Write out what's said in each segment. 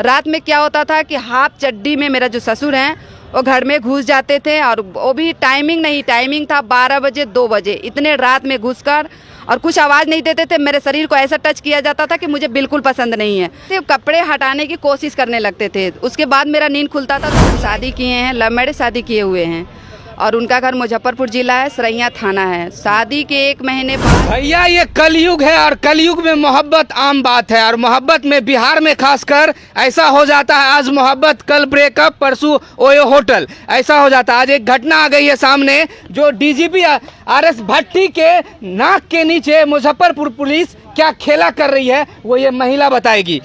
रात में क्या होता था कि हाफ चड्डी में मेरा जो ससुर हैं वो घर में घुस जाते थे, और वो भी टाइमिंग था 12 बजे 2 बजे, इतने रात में घुसकर और कुछ आवाज़ नहीं देते थे। मेरे शरीर को ऐसा टच किया जाता था कि मुझे बिल्कुल पसंद नहीं है। सिर्फ कपड़े हटाने की कोशिश करने लगते थे। उसके बाद मेरा नींद खुलता था। तो शादी किए हैं, लव मैरिज शादी किए हुए हैं, और उनका घर मुजफ्फरपुर जिला है, सरैया थाना है। शादी के 1 महीने बाद भैया ये कलयुग है, और कलयुग में मोहब्बत आम बात है, और मोहब्बत में बिहार में खासकर ऐसा हो जाता है। आज मोहब्बत, कल ब्रेकअप, परसों ओयो होटल, ऐसा हो जाता है। आज एक घटना आ गई है सामने, जो डीजीपी आरएस भट्टी के नाक के नीचे मुजफ्फरपुर पुलिस क्या खेला कर रही है वो ये महिला बताएगी।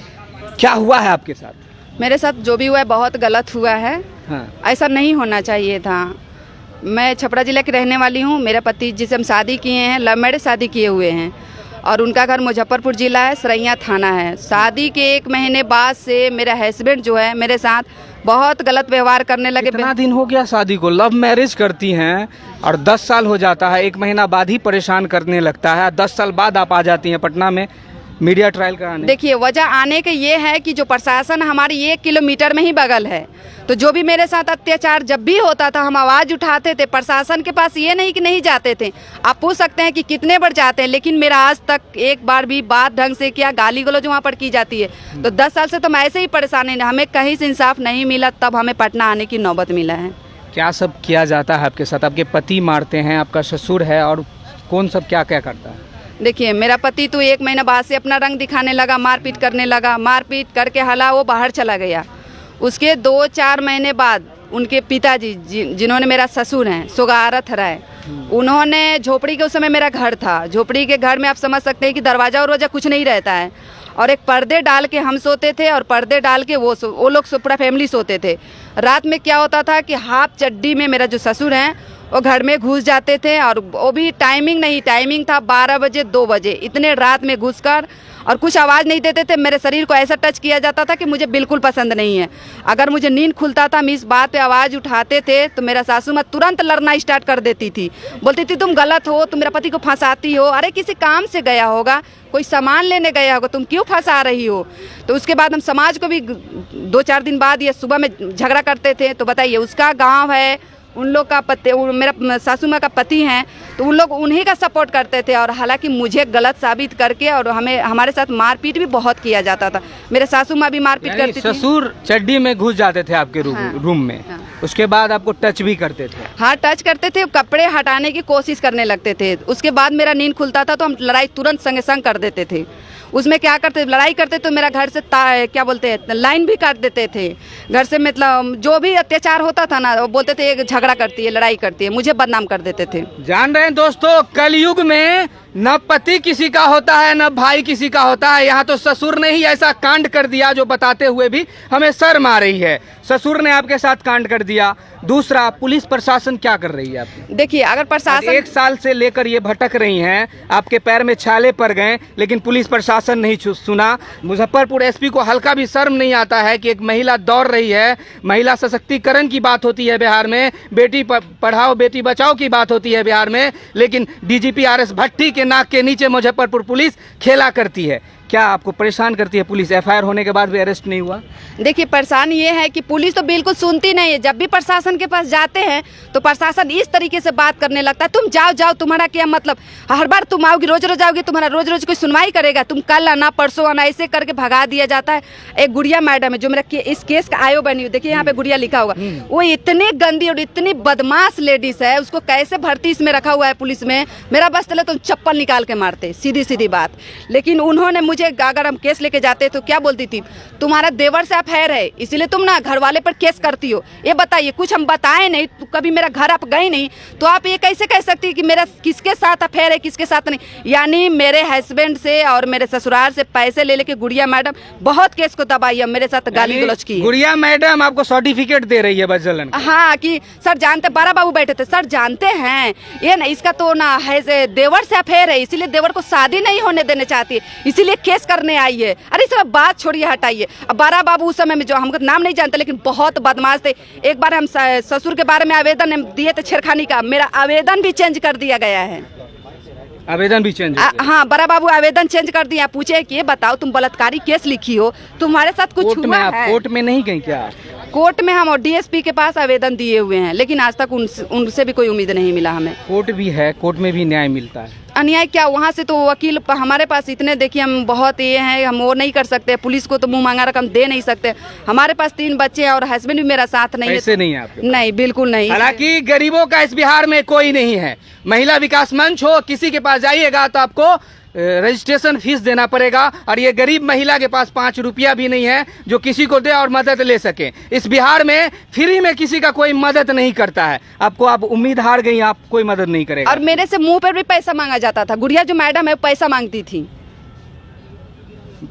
क्या हुआ है आपके साथ? मेरे साथ जो भी हुआ है बहुत गलत हुआ है। हाँ। ऐसा नहीं होना चाहिए था। मैं छपरा जिले की रहने वाली हूँ। मेरा पति जिसे हम शादी किए हैं, लव मैरिज शादी किए हुए हैं, और उनका घर मुजफ्फरपुर जिला है, सरैया थाना है। शादी के 1 महीने बाद से मेरा हस्बैंड जो है मेरे साथ बहुत गलत व्यवहार करने लगे। कितना दिन हो गया शादी को? लव मैरिज करती हैं और 10 साल हो जाता है, 1 महीना बाद ही परेशान करने लगता है। 10 साल बाद आप आ जाती हैं पटना में मीडिया ट्रायल कराने। देखिए, वजह आने के ये है कि जो प्रशासन हमारी 1 किलोमीटर में ही बगल है, तो जो भी मेरे साथ अत्याचार जब भी होता था हम आवाज़ उठाते थे। प्रशासन के पास ये नहीं कि नहीं जाते थे, आप पूछ सकते हैं कि कितने बार जाते हैं, लेकिन मेरा आज तक एक बार भी बात ढंग से किया, गाली गलौज वहाँ पर की जाती है। तो 10 साल से तो मैं ऐसे ही परेशान है, हमें कहीं से इंसाफ नहीं मिला, तब हमें पटना आने की नौबत मिला है। क्या सब किया जाता है आपके साथ? आपके पति मारते हैं, आपका ससुर है, और कौन सब क्या क्या करता है? देखिए, मेरा पति तो 1 महीना बाद से अपना रंग दिखाने लगा, मारपीट करने लगा। मारपीट करके हला वो बाहर चला गया। उसके 2-4 महीने बाद उनके पिताजी जिन्होंने मेरा ससुर हैं, सुगारत राय, उन्होंने झोपड़ी के, उस समय मेरा घर था, झोपड़ी के घर में आप समझ सकते हैं कि दरवाज़ा और कुछ नहीं रहता है, और एक पर्दे डाल के हम सोते थे, और पर्दे डाल के वो लोग पूरा फैमिली सोते थे। रात में क्या होता था कि हाफ चड्डी में मेरा जो ससुर हैं वो घर में घुस जाते थे, और वो भी टाइमिंग था 12 बजे 2 बजे, इतने रात में घुसकर और कुछ आवाज़ नहीं देते थे। मेरे शरीर को ऐसा टच किया जाता था कि मुझे बिल्कुल पसंद नहीं है। अगर मुझे नींद खुलता था, हम इस बात पे आवाज़ उठाते थे, तो मेरा सासू माँ तुरंत लड़ना स्टार्ट कर देती थी। बोलती थी तुम गलत हो, तुम मेरे पति को फंसाती हो। अरे किसी काम से गया होगा, कोई सामान लेने गया होगा, तुम क्यों फंसा रही हो? तो उसके बाद हम समाज को भी 2-4 दिन बाद ये सुबह में झगड़ा करते थे। तो बताइए, उसका गाँव है, उन लोग का पति, मेरा सासू माँ का पति हैं, तो उन लोग उन्हीं का सपोर्ट करते थे, और हालांकि मुझे गलत साबित करके, और हमारे साथ मारपीट भी बहुत किया जाता था। मेरे सासू माँ भी मारपीट करती थी। ससुर चड्डी में घुस जाते थे आपके रूम में? हाँ। उसके बाद आपको टच भी करते थे? हाँ, टच करते थे, कपड़े हटाने की कोशिश करने लगते थे। उसके बाद मेरा नींद खुलता था तो हम लड़ाई तुरंत संगे संग कर देते थे। उसमें क्या करते, लड़ाई करते तो मेरा घर से क्या बोलते हैं, लाइन भी काट देते थे घर से। मतलब जो भी अत्याचार होता था ना, वो बोलते थे ये झगड़ा करती है, लड़ाई करती है, मुझे बदनाम कर देते थे। जान रहे हैं दोस्तों, कलयुग में न पति किसी का होता है, न भाई किसी का होता है। यहाँ तो ससुर ने ही ऐसा कांड कर दिया जो बताते हुए भी हमें शर्म आ रही है। ससुर ने आपके साथ कांड कर दिया। दूसरा, पुलिस प्रशासन क्या कर रही है आपकी? देखिए, अगर प्रशासन 1 साल से लेकर ये भटक रही हैं, आपके पैर में छाले पड़ गए, लेकिन पुलिस प्रशासन नहीं सुना। मुजफ्फरपुर एसपी को हल्का भी शर्म नहीं आता है कि एक महिला दौड़ रही है। महिला सशक्तिकरण की बात होती है बिहार में, बेटी पढ़ाओ बेटी बचाओ की बात होती है बिहार में, लेकिन डीजीपी आरएस भट्टी के नाक के नीचे मुजफ्फरपुर पुलिस खेला करती है। क्या आपको परेशान करती है पुलिस? एफआईआर होने के बाद भी अरेस्ट नहीं हुआ? देखिए, परेशान ये है कि पुलिस तो बिल्कुल सुनती नहीं है। जब भी प्रशासन के पास जाते हैं तो प्रशासन इस तरीके से बात करने लगता है, तुम जाओ, तुम्हारा क्या मतलब, हर बार तुम आओगी, रोज रोज आओगी, तुम्हारा रोज रोज कोई सुनवाई करेगा, तुम कल आना, परसों आना, ऐसे करके भगा दिया जाता है। एक गुड़िया मैडम है जो मेरा इस केस का आयो बनी हुई, देखिए यहाँ पे गुड़िया लिखा होगा, वो इतनी गंदी और इतनी बदमाश लेडीज है, उसको कैसे भर्ती इसमें रखा हुआ है पुलिस में, मेरा बस चले तुम चप्पल निकाल के मारते, सीधी बात। लेकिन उन्होंने मुझे, अगर हम केस लेके जाते तो क्या बोलती थी, तुम्हारा देवर से अफेयर है, इसीलिए तुम ना घर वाले पर केस करती हो। ये बताइए, कुछ हम बताए नहीं, तो कभी मेरा घर आप गए नहीं, तो आप ये कैसे कह सकती है कि मेरा किसके साथ अफेयर है, किसके साथ नहीं? यानी मेरे हस्बैंड से और मेरे ससुराल से पैसे ले लेके गुड़िया मैडम बहुत केस को दबाई है, मेरे साथ गाली गलौज की है। गुड़िया मैडम आपको सर्टिफिकेट दे रही है बजलन? हाँ, कि सर जानते, 12 बाबू बैठे थे, सर जानते हैं ये ना, इसका तो ना है देवर से अफेयर है, इसीलिए देवर को शादी नहीं होने देने चाहती है, इसीलिए केस करने आई है। अरे सब बात छोड़िए, हटाइए। अब 12 बाबू उस समय में, जो हमको नाम नहीं जानते, लेकिन बहुत बदमाश थे। एक बार हम ससुर के बारे में आवेदन दिए थे छेड़खानी का, मेरा आवेदन भी चेंज कर दिया गया है। आवेदन भी चेंज हो गया। हाँ, बड़ा बाबू आवेदन चेंज कर दिया। पूछे कि ये बताओ तुम बलात्कारी केस लिखी हो, तुम्हारे साथ कुछ कोर्ट में हुआ आप है? कोर्ट में नहीं गई क्या? कोर्ट में हम और डीएसपी के पास आवेदन दिए हुए हैं, लेकिन आज तक उनसे भी कोई उम्मीद नहीं मिला हमें। कोर्ट भी है, कोर्ट में भी न्याय मिलता है। अन्याय क्या, वहाँ से तो वकील हमारे पास इतने, देखिए हम बहुत ये हैं, हम वो नहीं कर सकते, पुलिस को तो मुंह मांगा रकम दे नहीं सकते। हमारे पास 3 बच्चे हैं और हस्बैंड भी मेरा साथ नहीं है। पैसे नहीं है आपके पास? नहीं, बिल्कुल नहीं। हालांकि गरीबों का इस बिहार में कोई नहीं है। महिला विकास मंच हो, किसी के पास जाइएगा तो आपको रजिस्ट्रेशन फीस देना पड़ेगा, और ये गरीब महिला के पास 5 रुपया भी नहीं है जो किसी को दे और मदद ले सके। इस बिहार में फ्री में किसी का कोई मदद नहीं करता है। आपको आप उम्मीद हार गई, आप कोई मदद नहीं करेगा। और मेरे से मुंह पर भी पैसा मांगा जाता था। गुड़िया जो मैडम है पैसा मांगती थी,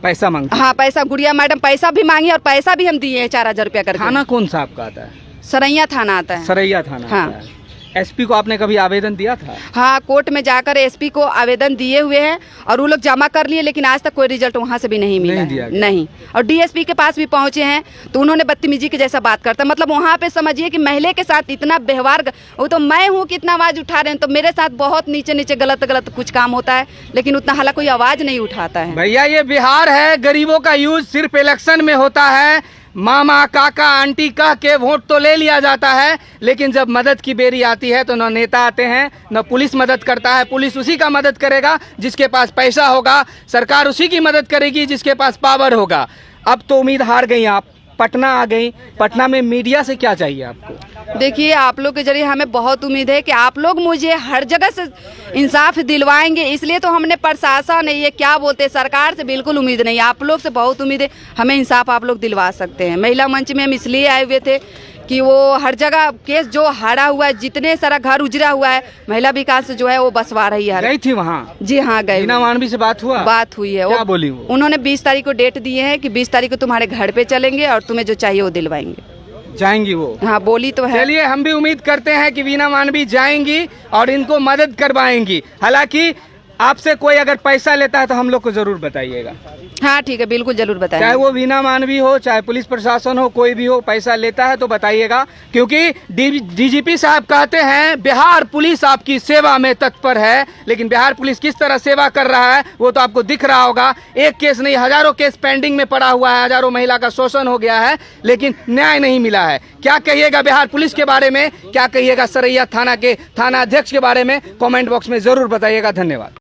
पैसा मांगते? हाँ पैसा, गुड़िया मैडम पैसा भी मांगी और पैसा भी हम दिए हैं 4000 रुपया करके। थाना कौन सा आपका आता है? सरैया थाना आता है। सरैया थाना हाँ। आता है। एसपी को आपने कभी आवेदन दिया था? हाँ, कोर्ट में जाकर एसपी को आवेदन दिए हुए हैं और वो लोग जमा कर लिए, लेकिन आज तक कोई रिजल्ट वहाँ से भी नहीं मिला नहीं दिया है। गया। नहीं। और डीएसपी के पास भी पहुँचे हैं तो उन्होंने बदतमीजी के जैसा बात करता, मतलब वहाँ पे समझिए कि महिला के साथ इतना व्यवहार, वो तो मैं हूँ कितना आवाज़ उठा रहे हैं, तो मेरे साथ बहुत नीचे नीचे गलत कुछ काम होता है, लेकिन उतना हालांकि कोई आवाज़ नहीं उठाता है। भैया ये बिहार है, गरीबों का यूज सिर्फ इलेक्शन में होता है। मामा काका आंटी कह के वोट तो ले लिया जाता है, लेकिन जब मदद की बेरी आती है तो न नेता आते हैं न पुलिस मदद करता है। पुलिस उसी का मदद करेगा जिसके पास पैसा होगा, सरकार उसी की मदद करेगी जिसके पास पावर होगा। अब तो उम्मीद हार गई आप, पटना आ गई। पटना में मीडिया से क्या चाहिए आपको? देखिए, आप लोग के जरिए हमें बहुत उम्मीद है कि आप लोग मुझे हर जगह से इंसाफ दिलवाएंगे, इसलिए तो हमने प्रशासन, ये क्या बोलते हैं, सरकार से बिल्कुल उम्मीद नहीं। आप लोग से बहुत उम्मीद है, हमें इंसाफ आप लोग दिलवा सकते हैं। महिला मंच में हम इसलिए आए हुए थे कि वो हर जगह केस जो हारा हुआ है, जितने सारा घर उजरा हुआ है, महिला विकास जो है वो बसवा रही है। गई थी वहाँ? जी हाँ, गए। वीना मानवी से बात हुआ? बात हुई है। क्या बोली वो? उन्होंने 20 तारीख को डेट दिए हैं कि 20 तारीख को तुम्हारे घर पे चलेंगे और तुम्हें जो चाहिए वो दिलवाएंगे। जाएंगी वो? हाँ, बोली तो है। चलिए, हम भी उम्मीद करते हैं कि वीना मानवी जाएंगी और इनको मदद करवाएंगी। हालांकि आपसे कोई अगर पैसा लेता है तो हम लोग को जरूर बताइएगा। हाँ ठीक है, बिल्कुल जरूर बताएंगे। चाहे वो वीना मानवी हो, चाहे पुलिस प्रशासन हो, कोई भी हो, पैसा लेता है तो बताइएगा, क्योंकि डीजीपी साहब कहते हैं बिहार पुलिस आपकी सेवा में तत्पर है। लेकिन बिहार पुलिस किस तरह सेवा कर रहा है वो तो आपको दिख रहा होगा। एक केस नहीं, हजारों केस पेंडिंग में पड़ा हुआ है, हजारों महिला का शोषण हो गया है, लेकिन न्याय नहीं मिला है। क्या कहिएगा बिहार पुलिस के बारे में, क्या कहिएगा सरैया थाना के थाना अध्यक्ष के बारे में, कॉमेंट बॉक्स में जरूर बताइएगा। धन्यवाद।